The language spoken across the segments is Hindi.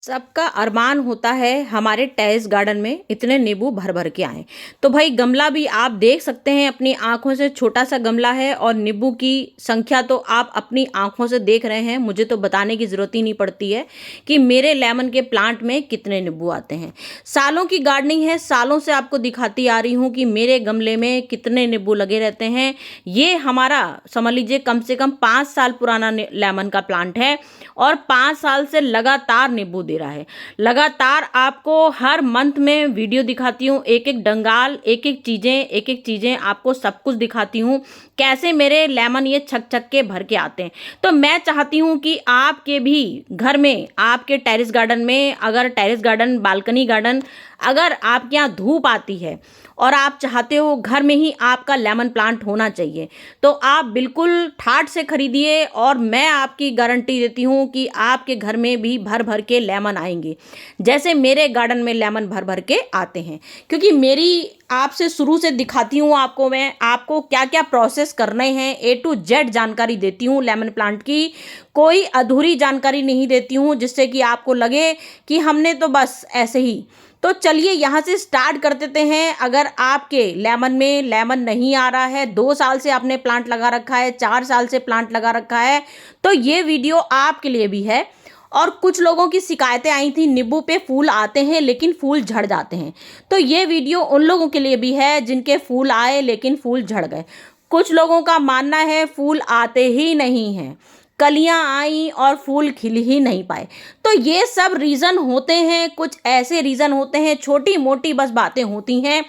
सबका अरमान होता है हमारे टेरेस गार्डन में इतने नींबू भर भर के आए। तो भाई गमला भी आप देख सकते हैं अपनी आंखों से, छोटा सा गमला है और नींबू की संख्या तो आप अपनी आंखों से देख रहे हैं। मुझे तो बताने की ज़रूरत ही नहीं पड़ती है कि मेरे लेमन के प्लांट में कितने नींबू आते हैं। सालों की गार्डनिंग है, सालों से आपको दिखाती आ रही हूँ कि मेरे गमले में कितने नींबू लगे रहते हैं। ये हमारा समझ लीजिए कम से कम 5 साल पुराना लेमन का प्लांट है और 5 साल से लगातार नींबू दे रहा है। लगातार आपको हर मंथ में वीडियो दिखाती हूँ, एक एक डंगाल, एक एक चीज़ें आपको सब कुछ दिखाती हूँ कैसे मेरे लेमन ये छक छक के भर के आते हैं। तो मैं चाहती हूँ कि आपके भी घर में, आपके टेरेस गार्डन में, अगर टेरेस गार्डन, बालकनी गार्डन, अगर आपके यहाँ धूप आती है और आप चाहते हो घर में ही आपका लेमन प्लांट होना चाहिए, तो आप बिल्कुल ठाट से खरीदिए और मैं आपकी गारंटी देती हूँ कि आपके घर में भी भर भर के लेमन आएंगे, जैसे मेरे गार्डन में लेमन भर भर के आते हैं। क्योंकि मेरी आपसे शुरू से दिखाती हूँ आपको, मैं आपको क्या क्या प्रोसेस करने हैं, A to Z जानकारी देती हूँ लेमन प्लांट की। कोई अधूरी जानकारी नहीं देती हूँ जिससे कि आपको लगे कि हमने तो बस ऐसे ही। तो चलिए यहाँ से स्टार्ट कर देते हैं। अगर आपके लेमन में लेमन नहीं आ रहा है, 2 साल से आपने प्लांट लगा रखा है, 4 साल से प्लांट लगा रखा है, तो ये वीडियो आपके लिए भी है। और कुछ लोगों की शिकायतें आई थी नींबू पे फूल आते हैं लेकिन फूल झड़ जाते हैं, तो ये वीडियो उन लोगों के लिए भी है जिनके फूल आए लेकिन फूल झड़ गए। कुछ लोगों का मानना है फूल आते ही नहीं हैं, कलियां आई और फूल खिल ही नहीं पाए। तो ये सब रीज़न होते हैं, कुछ ऐसे रीज़न होते हैं, छोटी मोटी बस बातें होती हैं।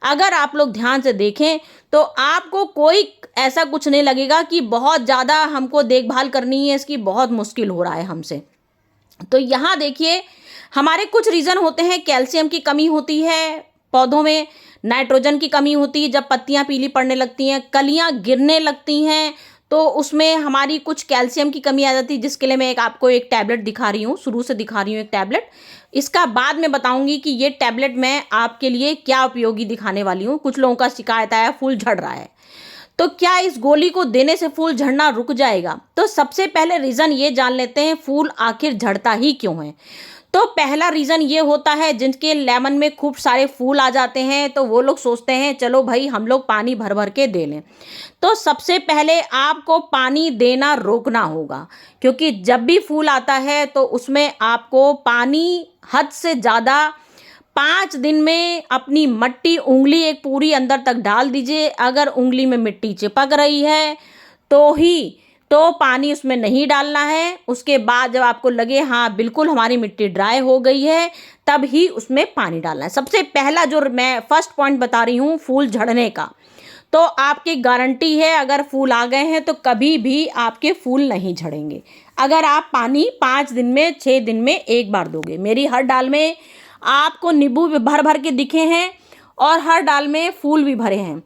अगर आप लोग ध्यान से देखें तो आपको कोई ऐसा कुछ नहीं लगेगा कि बहुत ज़्यादा हमको देखभाल करनी है, इसकी बहुत मुश्किल हो रहा है हमसे। तो यहाँ देखिए, हमारे कुछ रीज़न होते हैं। कैल्शियम की कमी होती है पौधों में, नाइट्रोजन की कमी होती है, जब पत्तियाँ पीली पड़ने लगती हैं, कलियाँ गिरने लगती हैं, तो उसमें हमारी कुछ कैल्शियम की कमी आ जाती है, जिसके लिए मैं आपको एक टैबलेट दिखा रही हूँ, शुरू से दिखा रही हूँ एक टैबलेट। इसका बाद में बताऊंगी कि ये टैबलेट मैं आपके लिए क्या उपयोगी दिखाने वाली हूँ। कुछ लोगों का शिकायत आया फूल झड़ रहा है, तो क्या इस गोली को देने से फूल झड़ना रुक जाएगा? तो सबसे पहले रीज़न ये जान लेते हैं फूल आखिर झड़ता ही क्यों है। तो पहला रीज़न ये होता है, जिनके लेमन में खूब सारे फूल आ जाते हैं तो वो लोग सोचते हैं चलो भाई हम लोग पानी भर भर के दे लें। तो सबसे पहले आपको पानी देना रोकना होगा, क्योंकि जब भी फूल आता है तो उसमें आपको पानी हद से ज़्यादा, 5 दिन में अपनी मट्टी उंगली एक पूरी अंदर तक डाल दीजिए। अगर उंगली में मिट्टी चिपक रही है तो पानी उसमें नहीं डालना है। उसके बाद जब आपको लगे हाँ बिल्कुल हमारी मिट्टी ड्राई हो गई है, तब ही उसमें पानी डालना है। सबसे पहला जो मैं फर्स्ट पॉइंट बता रही हूँ फूल झड़ने का, तो आपकी गारंटी है अगर फूल आ गए हैं तो कभी भी आपके फूल नहीं झड़ेंगे, अगर आप पानी 5 दिन में, 6 दिन में एक बार दोगे। मेरी हर डाल में आपको नींबू भी भर भर के दिखे हैं और हर डाल में फूल भी भरे हैं।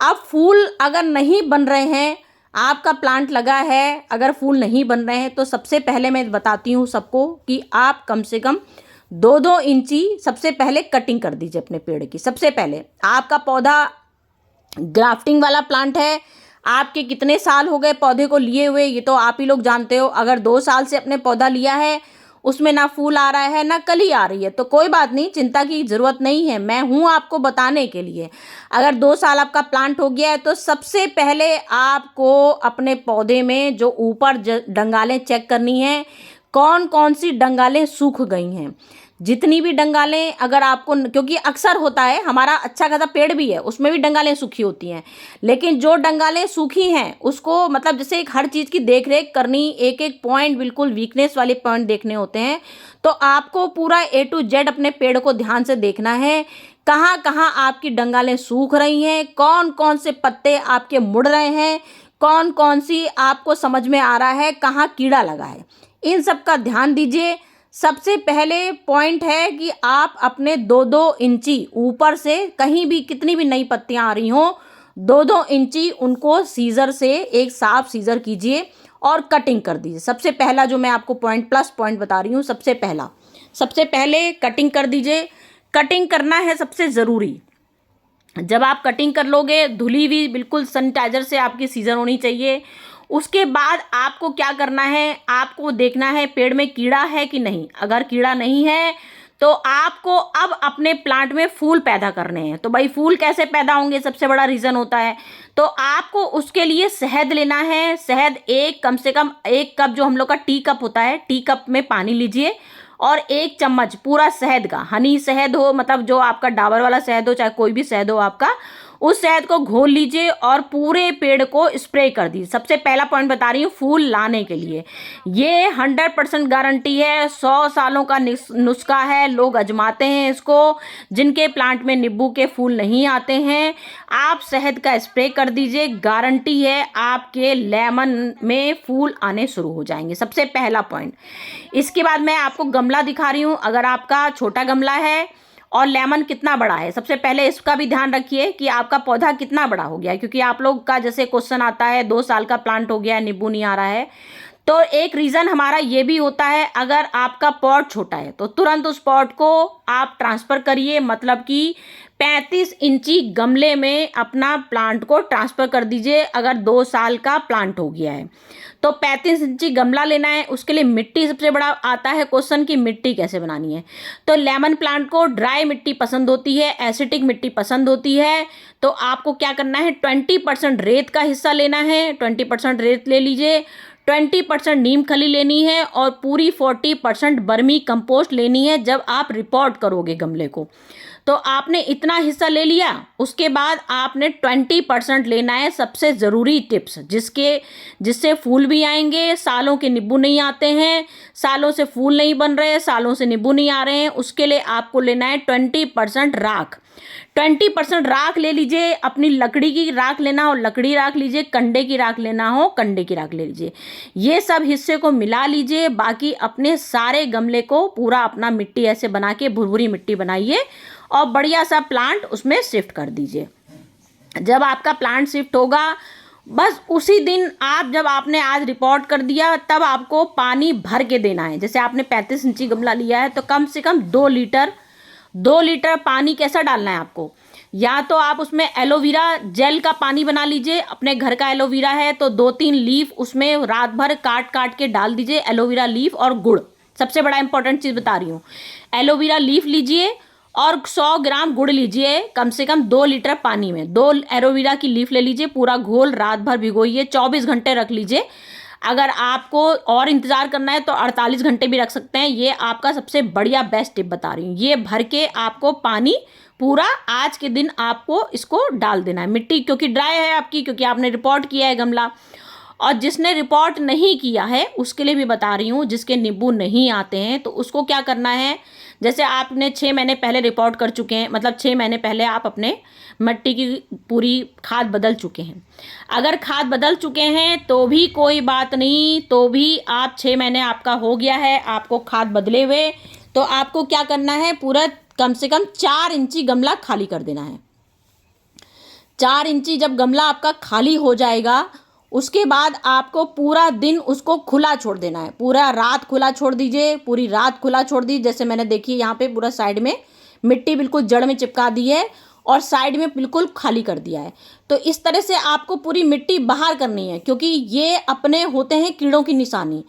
अब फूल अगर नहीं बन रहे हैं, आपका प्लांट लगा है, अगर फूल नहीं बन रहे हैं, तो सबसे पहले मैं बताती हूँ सबको कि आप कम से कम 2-2 इंची सबसे पहले कटिंग कर दीजिए अपने पेड़ की। सबसे पहले आपका पौधा ग्राफ्टिंग वाला प्लांट है, आपके कितने साल हो गए पौधे को लिए हुए ये तो आप ही लोग जानते हो। अगर 2 साल से अपने पौधा लिया है, उसमें ना फूल आ रहा है ना कली आ रही है, तो कोई बात नहीं, चिंता की ज़रूरत नहीं है, मैं हूँ आपको बताने के लिए। अगर 2 साल आपका प्लांट हो गया है तो सबसे पहले आपको अपने पौधे में जो ऊपर डंगालें चेक करनी है, कौन कौन सी डंगालें सूख गई हैं। जितनी भी डंगालें अगर आपको, क्योंकि अक्सर होता है हमारा अच्छा खासा पेड़ भी है उसमें भी डंगालें सूखी होती हैं, लेकिन जो डंगालें सूखी हैं उसको मतलब जैसे एक हर चीज़ की देख रेख करनी, एक एक पॉइंट बिल्कुल वीकनेस वाले पॉइंट देखने होते हैं। तो आपको पूरा A to Z अपने पेड़ को ध्यान से देखना है, कहाँ कहाँ आपकी डंगालें सूख रही हैं, कौन कौन से पत्ते आपके मुड़ रहे हैं, कौन कौन सी आपको समझ में आ रहा है कहाँ कीड़ा लगा है, इन सब का ध्यान दीजिए। सबसे पहले पॉइंट है कि आप अपने 2-2 इंची ऊपर से कहीं भी कितनी भी नई पत्तियां आ रही हों, 2-2 इंची उनको सीजर से, एक साफ सीजर कीजिए और कटिंग कर दीजिए। सबसे पहला जो मैं आपको प्लस पॉइंट बता रही हूँ, सबसे पहले कटिंग कर दीजिए। कटिंग करना है सबसे ज़रूरी। जब आप कटिंग कर लोगे, धुली हुई बिल्कुल सैनिटाइजर से आपकी सीजर होनी चाहिए, उसके बाद आपको क्या करना है, आपको देखना है पेड़ में कीड़ा है कि नहीं। अगर कीड़ा नहीं है तो आपको अब अपने प्लांट में फूल पैदा करने हैं। तो भाई फूल कैसे पैदा होंगे, सबसे बड़ा रीज़न होता है, तो आपको उसके लिए शहद लेना है। शहद कम से कम 1 कप, जो हम लोग का टी कप होता है, टी कप में पानी लीजिए और 1 चम्मच पूरा शहद का, हनी शहद हो, मतलब जो आपका डाबर वाला शहद हो, चाहे कोई भी शहद हो आपका, उस शहद को घोल लीजिए और पूरे पेड़ को स्प्रे कर दीजिए। सबसे पहला पॉइंट बता रही हूँ फूल लाने के लिए, ये 100% गारंटी है, 100 सालों का नुस्खा है, लोग आजमाते हैं इसको। जिनके प्लांट में नींबू के फूल नहीं आते हैं, आप शहद का स्प्रे कर दीजिए, गारंटी है आपके लेमन में फूल आने शुरू हो जाएंगे। सबसे पहला पॉइंट। इसके बाद मैं आपको गमला दिखा रही हूँ। अगर आपका छोटा गमला है और लेमन कितना बड़ा है, सबसे पहले इसका भी ध्यान रखिए कि आपका पौधा कितना बड़ा हो गया है, क्योंकि आप लोग का जैसे क्वेश्चन आता है 2 साल का प्लांट हो गया है, नींबू नहीं आ रहा है, तो एक रीज़न हमारा ये भी होता है, अगर आपका पॉट छोटा है तो तुरंत उस पॉट को आप ट्रांसफ़र करिए, मतलब कि 35 इंची गमले में अपना प्लांट को ट्रांसफ़र कर दीजिए। अगर 2 साल का प्लांट हो गया है तो 35 इंची गमला लेना है। उसके लिए मिट्टी, सबसे बड़ा आता है क्वेश्चन कि मिट्टी कैसे बनानी है, तो लेमन प्लांट को ड्राई मिट्टी पसंद होती है, एसिडिक मिट्टी पसंद होती है। तो आपको क्या करना है, 20% रेत का हिस्सा लेना है, 20% रेत ले लीजिए, 20% नीम खली लेनी है और पूरी 40% बर्मी कंपोस्ट लेनी है। जब आप रिपोर्ट करोगे गमले को, तो आपने इतना हिस्सा ले लिया, उसके बाद आपने 20% लेना है। सबसे ज़रूरी टिप्स, जिससे फूल भी आएंगे, सालों के नींबू नहीं आते हैं, सालों से फूल नहीं बन रहे, सालों से नींबू नहीं आ रहे हैं, उसके लिए आपको लेना है 20% राख। 20% राख ले लीजिए, अपनी लकड़ी की राख लेना हो लकड़ी राख लीजिए, कंडे की राख लेना हो कंडे की राख ले लीजिए। ये सब हिस्से को मिला लीजिए। बाकी अपने सारे गमले को पूरा अपना मिट्टी ऐसे बना के भुरभुरी मिट्टी बनाइए और बढ़िया सा प्लांट उसमें शिफ्ट कर दीजिए। जब आपका प्लांट शिफ्ट होगा, बस उसी दिन आप, जब आपने आज रिपोर्ट कर दिया, तब आपको पानी भर के देना है। जैसे आपने 35 इंची गमला लिया है तो कम से कम 2 लीटर पानी कैसा डालना है आपको, या तो आप उसमें एलोवेरा जेल का पानी बना लीजिए, अपने घर का एलोवेरा है तो 2-3 लीफ उसमें रात भर काट के डाल दीजिए, एलोवेरा लीफ और गुड़। सबसे बड़ा इंपॉर्टेंट चीज़ बता रही हूँ, एलोवेरा लीफ लीजिए और 100 ग्राम गुड़ लीजिए, कम से कम 2 लीटर पानी में 2 एलोवेरा की लीफ ले लीजिए, पूरा घोल रात भर भिगोइए, 24 घंटे रख लीजिए। अगर आपको और इंतज़ार करना है तो 48 घंटे भी रख सकते हैं। ये आपका सबसे बढ़िया बेस्ट टिप बता रही हूँ। ये भर के आपको पानी पूरा आज के दिन आपको इसको डाल देना है। मिट्टी क्योंकि ड्राई है आपकी, क्योंकि आपने रिपोर्ट किया है गमला, और जिसने रिपोर्ट नहीं किया है उसके लिए भी बता रही हूँ, जिसके नींबू नहीं आते हैं तो उसको क्या करना है, जैसे आपने 6 महीने पहले रिपोर्ट कर चुके हैं, मतलब 6 महीने पहले आप अपने मिट्टी की पूरी खाद बदल चुके हैं। अगर खाद बदल चुके हैं तो भी कोई बात नहीं, तो भी आप 6 महीने आपका हो गया है आपको खाद बदले हुए, तो आपको क्या करना है, पूरा कम से कम 4 इंची गमला खाली कर देना है। 4 इंची जब गमला आपका खाली हो जाएगा, उसके बाद आपको पूरा दिन उसको खुला छोड़ देना है, पूरा रात खुला छोड़ दीजिए, पूरी रात खुला छोड़ दीजिए। जैसे मैंने देखिए यहाँ पे पूरा साइड में मिट्टी बिल्कुल जड़ में चिपका दी है और साइड में बिल्कुल खाली कर दिया है। तो इस तरह से आपको पूरी मिट्टी बाहर करनी है, क्योंकि ये अपने होते हैं कीड़ों की निशानी।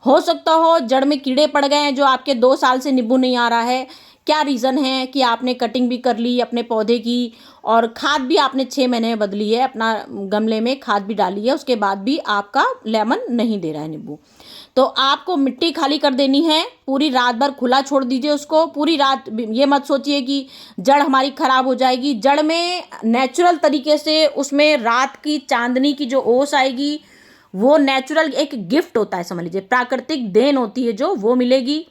हो सकता हो जड़ में कीड़े पड़ गए हैं, जो आपके 2 साल से नींबू नहीं आ रहा है। क्या रीज़न है कि आपने कटिंग भी कर ली अपने पौधे की और खाद भी आपने 6 महीने में बदली है, अपना गमले में खाद भी डाली है, उसके बाद भी आपका लेमन नहीं दे रहा है नींबू। तो आपको मिट्टी खाली कर देनी है, पूरी रात भर खुला छोड़ दीजिए उसको। पूरी रात ये मत सोचिए कि जड़ हमारी ख़राब हो जाएगी। जड़ में नेचुरल तरीके से उसमें रात की चांदनी की जो ओस आएगी, वो नेचुरल एक गिफ्ट होता है, समझ लीजिए प्राकृतिक देन होती है जो, वो मिलेगी।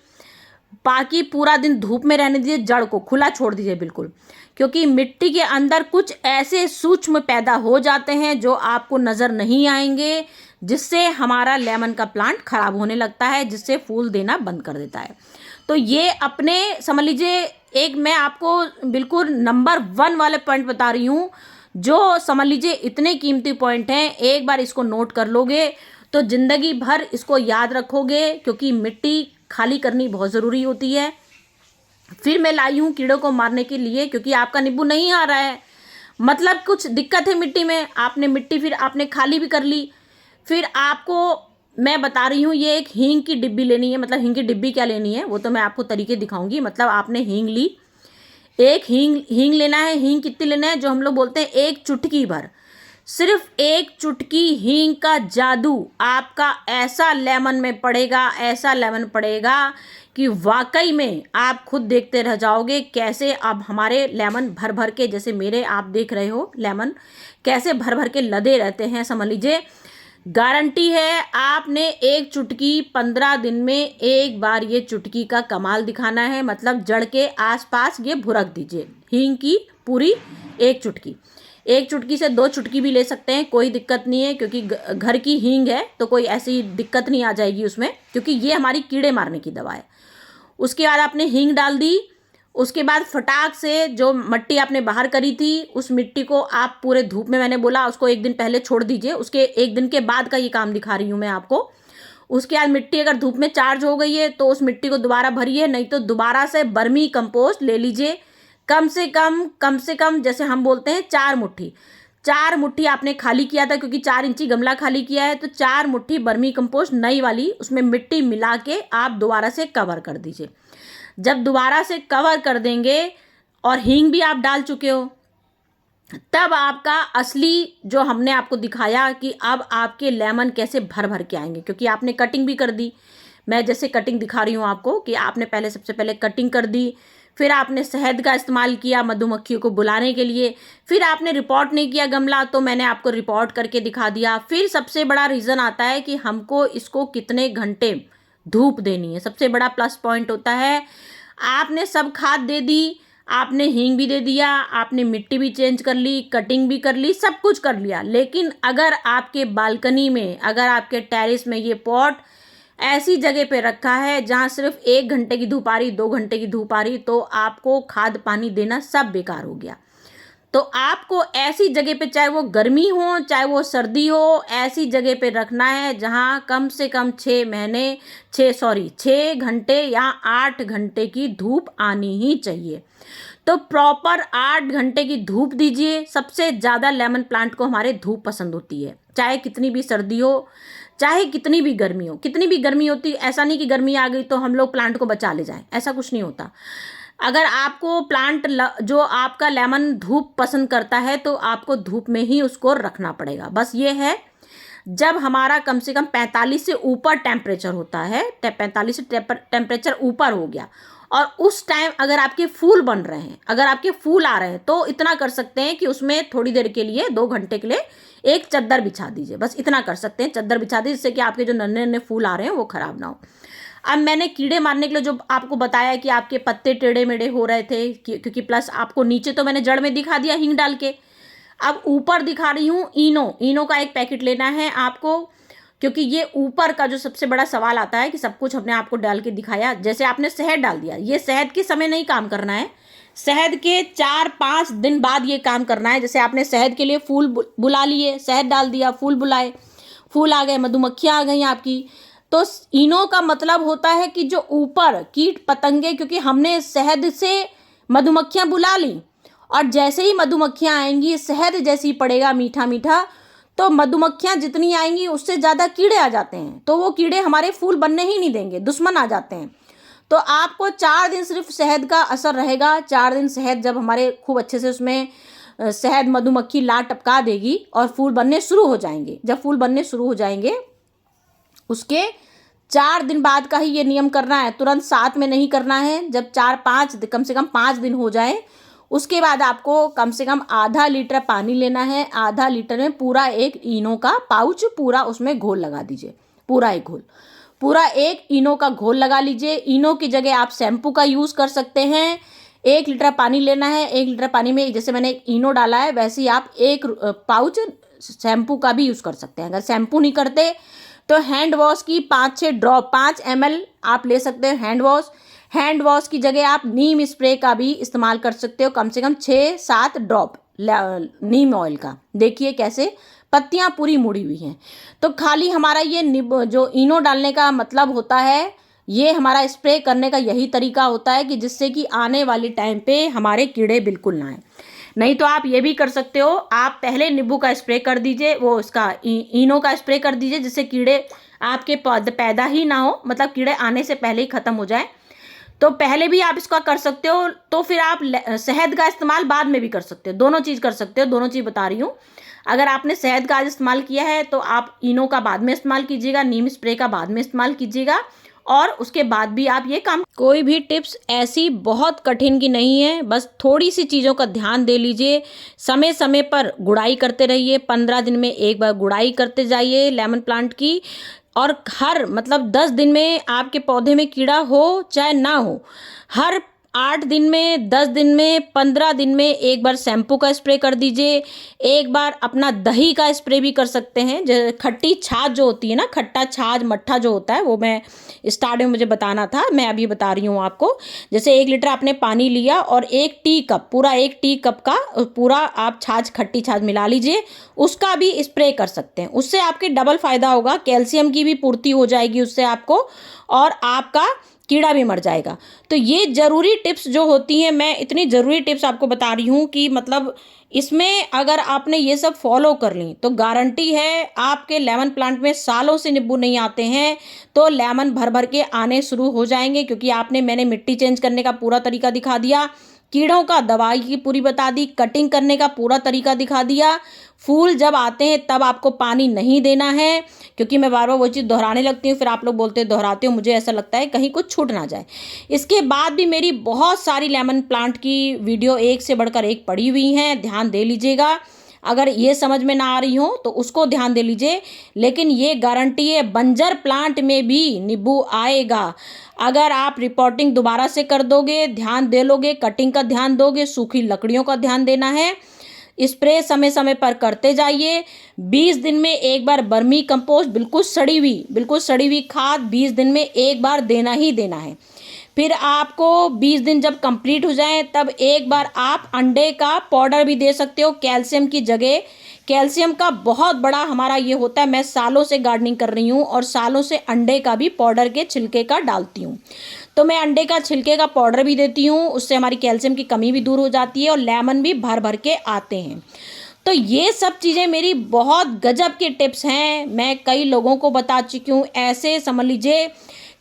बाकी पूरा दिन धूप में रहने दीजिए, जड़ को खुला छोड़ दीजिए बिल्कुल, क्योंकि मिट्टी के अंदर कुछ ऐसे सूक्ष्म पैदा हो जाते हैं जो आपको नज़र नहीं आएंगे, जिससे हमारा लेमन का प्लांट खराब होने लगता है, जिससे फूल देना बंद कर देता है। तो ये अपने समझ लीजिए, एक मैं आपको बिल्कुल नंबर 1 वाले पॉइंट बता रही हूँ, जो समझ लीजिए इतने कीमती पॉइंट हैं। एक बार इसको नोट कर लोगे तो ज़िंदगी भर इसको याद रखोगे, क्योंकि मिट्टी खाली करनी बहुत ज़रूरी होती है। फिर मैं लाई हूँ कीड़ों को मारने के लिए, क्योंकि आपका नींबू नहीं आ रहा है, मतलब कुछ दिक्कत है मिट्टी में, आपने मिट्टी फिर आपने खाली भी कर ली, फिर आपको मैं बता रही हूँ, ये एक हींग की डिब्बी लेनी है। मतलब हींग की डिब्बी क्या लेनी है वो तो मैं आपको तरीके दिखाऊंगी। मतलब आपने हींग ली, एक हींग लेना है। हींग कितनी लेना है, जो हम लोग बोलते हैं एक चुटकी भर। सिर्फ एक चुटकी हींग का जादू आपका ऐसा लेमन में पड़ेगा, ऐसा लेमन पड़ेगा कि वाकई में आप खुद देखते रह जाओगे कैसे अब हमारे लेमन भर भर के, जैसे मेरे आप देख रहे हो लेमन कैसे भर भर के लदे रहते हैं। समझ लीजिए गारंटी है, आपने एक चुटकी 15 दिन में एक बार ये चुटकी का कमाल दिखाना है। मतलब जड़ के आसपास ये भुरक दीजिए हींग की पूरी एक चुटकी। एक चुटकी से 2 चुटकी भी ले सकते हैं, कोई दिक्कत नहीं है, क्योंकि घर की हींग है तो कोई ऐसी दिक्कत नहीं आ जाएगी उसमें, क्योंकि ये हमारी कीड़े मारने की दवा है। उसके बाद आपने हींग डाल दी। उसके बाद फटाक से जो मिट्टी आपने बाहर करी थी उस मिट्टी को आप पूरे धूप में, मैंने बोला उसको एक दिन पहले छोड़ दीजिए, उसके एक दिन के बाद का ये काम दिखा रही हूँ मैं आपको। उसके बाद मिट्टी अगर धूप में चार्ज हो गई है तो उस मिट्टी को दोबारा भरिए, नहीं तो दोबारा से बर्मी कंपोस्ट ले लीजिए। कम से कम जैसे हम बोलते हैं 4 मुट्ठी आपने खाली किया था, क्योंकि 4 इंची गमला खाली किया है, तो 4 मुट्ठी बर्मी कंपोस्ट नई वाली उसमें मिट्टी मिला के आप दोबारा से कवर कर दीजिए। जब दोबारा से कवर कर देंगे और हींग भी आप डाल चुके हो, तब आपका असली जो हमने आपको दिखाया कि अब आपके लेमन कैसे भर भर के आएंगे, क्योंकि आपने कटिंग भी कर दी। मैं जैसे कटिंग दिखा रही हूँ आपको कि आपने पहले सबसे पहले कटिंग कर दी, फिर आपने शहद का इस्तेमाल किया मधुमक्खियों को बुलाने के लिए, फिर आपने रिपोर्ट नहीं किया गमला तो मैंने आपको रिपोर्ट करके दिखा दिया। फिर सबसे बड़ा रीज़न आता है कि हमको इसको कितने घंटे धूप देनी है। सबसे बड़ा प्लस पॉइंट होता है, आपने सब खाद दे दी, आपने हींग भी दे दिया, आपने मिट्टी भी चेंज कर ली, कटिंग भी कर ली, सब कुछ कर लिया, लेकिन अगर आपके बालकनी में, अगर आपके टेरेस में ये पॉट ऐसी जगह पे रखा है जहाँ सिर्फ 1 घंटे की धूप आ रही, 2 घंटे की धूप आ रही, तो आपको खाद पानी देना सब बेकार हो गया। तो आपको ऐसी जगह पे, चाहे वो गर्मी हो चाहे वो सर्दी हो, ऐसी जगह पे रखना है जहाँ कम से कम 6 घंटे या 8 घंटे की धूप आनी ही चाहिए। तो प्रॉपर 8 घंटे की धूप दीजिए। सबसे ज़्यादा लेमन प्लांट को हमारे धूप पसंद होती है, चाहे कितनी भी सर्दी हो, चाहे कितनी भी गर्मी हो। कितनी भी गर्मी होती, ऐसा नहीं कि गर्मी आ गई तो हम लोग प्लांट को बचा ले जाएं, ऐसा कुछ नहीं होता। अगर आपको प्लांट जो आपका लेमन धूप पसंद करता है तो आपको धूप में ही उसको रखना पड़ेगा। बस ये है, जब हमारा कम से कम 45 से ऊपर टेम्परेचर होता है, 45 से टेम्परेचर ऊपर हो गया, और उस टाइम अगर आपके फूल बन रहे हैं, अगर आपके फूल आ रहे हैं, तो इतना कर सकते हैं कि उसमें थोड़ी देर के लिए 2 घंटे के लिए एक चद्दर बिछा दीजिए। बस इतना कर सकते हैं, चद्दर बिछा दीजिए, जिससे कि आपके जो नन्हे नन्हे फूल आ रहे हैं वो खराब ना हो। अब मैंने कीड़े मारने के लिए जो आपको बताया कि आपके पत्ते टेढ़े मेढ़े हो रहे थे, क्योंकि प्लस आपको नीचे तो मैंने जड़ में दिखा दिया हींग डाल के, अब ऊपर दिखा रही हूँ इनो का एक पैकेट लेना है आपको, क्योंकि ये ऊपर का जो सबसे बड़ा सवाल आता है कि सब कुछ हमने आपको डाल के दिखाया। जैसे आपने शहद डाल दिया, ये शहद के समय नहीं काम करना है, शहद के 4-5 दिन बाद ये काम करना है। जैसे आपने शहद के लिए फूल बुला लिए, शहद डाल दिया, फूल बुलाए, फूल आ गए, मधुमक्खियाँ आ गई आपकी, तो इनो का मतलब होता है कि जो ऊपर कीट पतंगे, क्योंकि हमने शहद से मधुमक्खियाँ बुला ली, और जैसे ही मधुमक्खियाँ आएंगी, शहद जैसी पड़ेगा मीठा मीठा, तो मधुमक्खियाँ जितनी आएंगी उससे ज़्यादा कीड़े आ जाते हैं, तो वो कीड़े हमारे फूल बनने ही नहीं देंगे, दुश्मन आ जाते हैं। तो आपको 4 दिन सिर्फ शहद का असर रहेगा। 4 दिन शहद जब हमारे खूब अच्छे से उसमें शहद मधुमक्खी ला टपका देगी और फूल बनने शुरू हो जाएंगे। जब फूल बनने शुरू हो जाएंगे उसके 4 दिन बाद का ही ये नियम करना है, तुरंत साथ में नहीं करना है। जब 4-5 कम से कम 5 दिन हो जाए, उसके बाद आपको कम से कम आधा लीटर पानी लेना है। आधा लीटर में पूरा एक इनो का पाउच पूरा उसमें घोल लगा दीजिए, पूरा एक इनो का घोल लगा लीजिए। इनो की जगह आप शैम्पू का यूज़ कर सकते हैं। 1 लीटर पानी लेना है, 1 लीटर पानी में जैसे मैंने इनो डाला है वैसे ही आप 1 पाउच शैम्पू का भी यूज़ कर सकते हैं। अगर शैम्पू नहीं करते तो हैंड वॉश की 5-6 ड्रॉप, 5 ml आप ले सकते हैं हैंड वॉश की जगह आप नीम स्प्रे का भी इस्तेमाल कर सकते हो, कम से कम 6-7 ड्रॉप नीम ऑयल का। देखिए कैसे पत्तियां पूरी मुड़ी हुई हैं। तो खाली हमारा ये जो इनो डालने का मतलब होता है, ये हमारा स्प्रे करने का यही तरीका होता है कि जिससे कि आने वाले टाइम पे हमारे कीड़े बिल्कुल ना आए। नहीं तो आप ये भी कर सकते हो, आप पहले नींबू का स्प्रे कर दीजिए, वो उसका इनो का स्प्रे कर दीजिए, जिससे कीड़े आपके पौधे पैदा ही ना हो, मतलब कीड़े आने से पहले ही खत्म हो जाए। तो पहले भी आप इसका कर सकते हो। तो फिर आप शहद का इस्तेमाल बाद में भी कर सकते हो, दोनों चीज़ कर सकते हो, दोनों चीज़ बता रही हूँ। अगर आपने शहद का आज इस्तेमाल किया है तो आप इनो का बाद में इस्तेमाल कीजिएगा, नीम स्प्रे का बाद में इस्तेमाल कीजिएगा, और उसके बाद भी आप ये काम। कोई भी टिप्स ऐसी बहुत कठिन की नहीं है, बस थोड़ी सी चीज़ों का ध्यान दे लीजिए। समय समय पर गुड़ाई करते रहिए, 15 दिन में एक बार गुड़ाई करते जाइए लेमन प्लांट की। और हर मतलब 10 दिन में आपके पौधे में कीड़ा हो चाहे ना हो, हर 8 दिन में, 10 दिन में, 15 दिन में एक बार शैम्पू का स्प्रे कर दीजिए। एक बार अपना दही का स्प्रे भी कर सकते हैं। जो खट्टी छाछ जो होती है ना, खट्टा छाछ मट्ठा जो होता है, वो मैं स्टार्ट में मुझे बताना था, मैं अभी बता रही हूँ आपको। जैसे 1 लीटर आपने पानी लिया और 1 टी कप, पूरा 1 टी कप का पूरा आप छाछ, खट्टी छाछ मिला लीजिए, उसका भी स्प्रे कर सकते हैं। उससे आपके डबल फायदा होगा, कैल्शियम की भी पूर्ति हो जाएगी उससे आपको, और आपका कीड़ा भी मर जाएगा। तो ये ज़रूरी टिप्स जो होती हैं, मैं इतनी ज़रूरी टिप्स आपको बता रही हूँ कि मतलब इसमें अगर आपने ये सब फॉलो कर ली तो गारंटी है आपके लेमन प्लांट में सालों से नींबू नहीं आते हैं तो लेमन भर भर के आने शुरू हो जाएंगे। क्योंकि मैंने मिट्टी चेंज करने का पूरा तरीका दिखा दिया, कीड़ों का दवाई की पूरी बता दी, कटिंग करने का पूरा तरीका दिखा दिया। फूल जब आते हैं तब आपको पानी नहीं देना है, क्योंकि मैं बार बार वो चीज़ दोहराने लगती हूँ, फिर आप लोग बोलते हैं दोहराते हो, मुझे ऐसा लगता है कहीं कुछ छूट ना जाए। इसके बाद भी मेरी बहुत सारी लेमन प्लांट की वीडियो एक से बढ़कर एक पड़ी हुई हैं, ध्यान दे लीजिएगा। अगर ये समझ में ना आ रही हो तो उसको ध्यान दे लीजिए। लेकिन ये गारंटी है बंजर प्लांट में भी नींबू आएगा। अगर आप रिपोर्टिंग दोबारा से कर दोगे, ध्यान दे लोगे, कटिंग का ध्यान दोगे, सूखी लकड़ियों का ध्यान देना है, स्प्रे समय समय पर करते जाइए। 20 दिन में एक बार वर्मी कंपोस्ट, बिल्कुल सड़ी हुई खाद 20 दिन में एक बार देना ही देना है। फिर आपको 20 दिन जब कंप्लीट हो जाएं तब एक बार आप अंडे का पाउडर भी दे सकते हो कैल्शियम की जगह। कैल्शियम का बहुत बड़ा हमारा ये होता है, मैं सालों से गार्डनिंग कर रही हूँ और सालों से अंडे का भी पाउडर के छिलके का डालती हूँ। तो मैं अंडे का छिलके का पाउडर भी देती हूँ, उससे हमारी कैल्शियम की कमी भी दूर हो जाती है और लेमन भी भर भर के आते हैं। तो ये सब चीज़ें मेरी बहुत गजब की टिप्स हैं, मैं कई लोगों को बता चुकी हूँ। ऐसे समझ लीजिए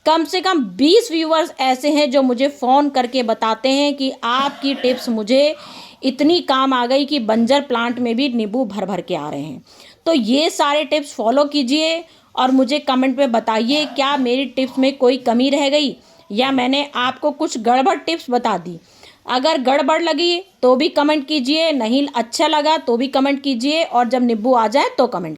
कम से कम 20 व्यूअर्स ऐसे हैं जो मुझे फ़ोन करके बताते हैं कि आपकी टिप्स मुझे इतनी काम आ गई कि बंजर प्लांट में भी नींबू भर भर के आ रहे हैं। तो ये सारे टिप्स फॉलो कीजिए और मुझे कमेंट में बताइए क्या मेरी टिप्स में कोई कमी रह गई या मैंने आपको कुछ गड़बड़ टिप्स बता दी। अगर गड़बड़ लगी तो भी कमेंट कीजिए, नहीं अच्छा लगा तो भी कमेंट कीजिए, और जब नींबू आ जाए तो कमेंट